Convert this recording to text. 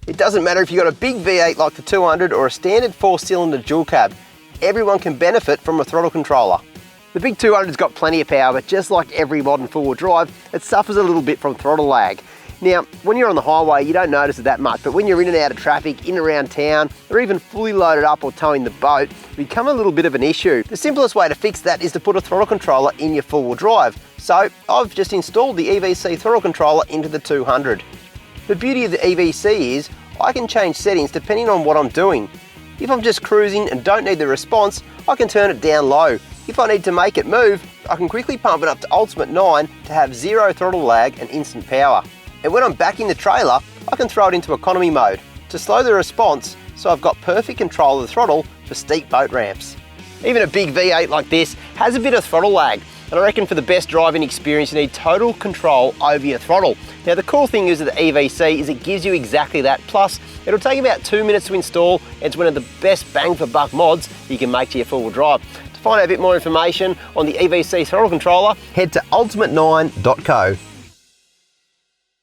It doesn't matter if you've got a big V8 like the 200 or a standard 4-cylinder dual cab, everyone can benefit from a throttle controller. The big 200's got plenty of power, but just like every modern four-wheel drive, it suffers a little bit from throttle lag. Now, when you're on the highway, you don't notice it that much, but when you're in and out of traffic, in and around town, or even fully loaded up or towing the boat, it becomes a little bit of an issue. The simplest way to fix that is to put a throttle controller in your four-wheel drive. So, I've just installed the EVC Throttle Controller into the 200. The beauty of the EVC is, I can change settings depending on what I'm doing. If I'm just cruising and don't need the response, I can turn it down low. If I need to make it move, I can quickly pump it up to Ultimate 9 to have zero throttle lag and instant power. And when I'm back in the trailer, I can throw it into economy mode to slow the response, so I've got perfect control of the throttle for steep boat ramps. Even a big V8 like this has a bit of throttle lag, and I reckon for the best driving experience you need total control over your throttle. Now the cool thing is with the EVC is it gives you exactly that, plus it'll take about 2 minutes to install, and it's one of the best bang for buck mods you can make to your four-wheel drive. To find out a bit more information on the EVC Throttle Controller, head to ultimate9.co.